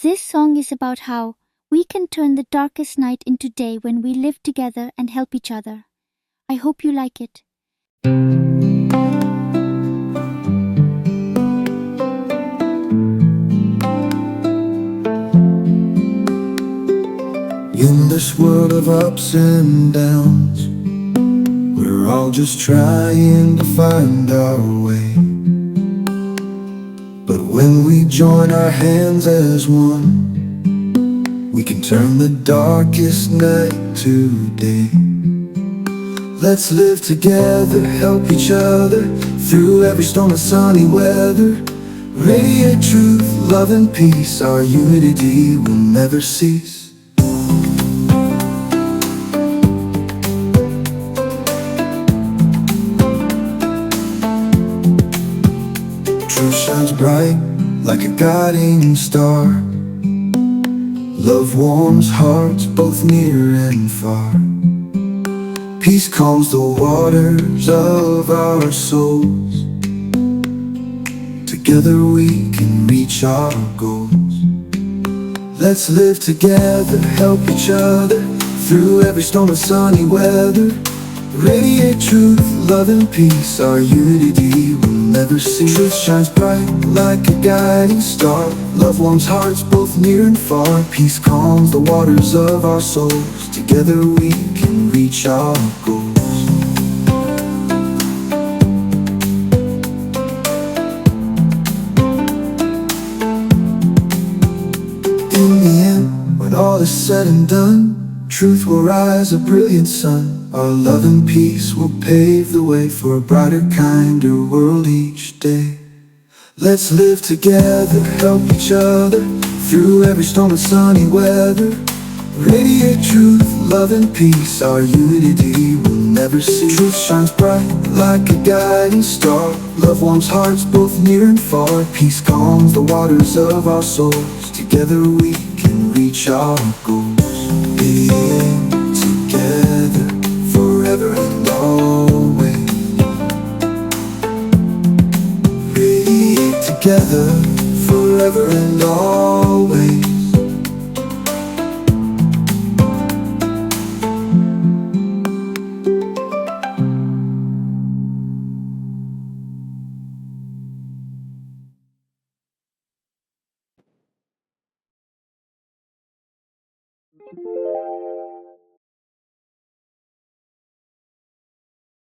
This song is about how we can turn the darkest night into day when we live together and help each other. I hope you like it. In this world of ups and downs, we're all just trying to find our way. But when we join our hands as one, we can turn the darkest night to day. Let's live together, help each other through every storm and sunny weather. Radiate truth, love and peace, our unity will never cease. Truth shines bright like a guiding star. Love warms hearts both near and far. Peace calms the waters of our souls. Together we can reach our goals. Let's live together, help each other through every storm and sunny weather. Radiate truth, love and peace, our unity will never cease. Truth shines bright like a guiding star. Love warms hearts both near and far. Peace calms the waters of our souls. Together we can reach our goals. In the end, when all is said and done, truth will rise a brilliant sun. Our love and peace will pave the way for a brighter, kinder world each day. Let's live together, help each other through every storm and sunny weather. Radiate truth, love and peace, our unity will never cease. Truth shines bright like a guiding star. Love warms hearts both near and far. Peace calms the waters of our souls. Together we can reach our goals. Being together forever and always. Radiate together forever and always.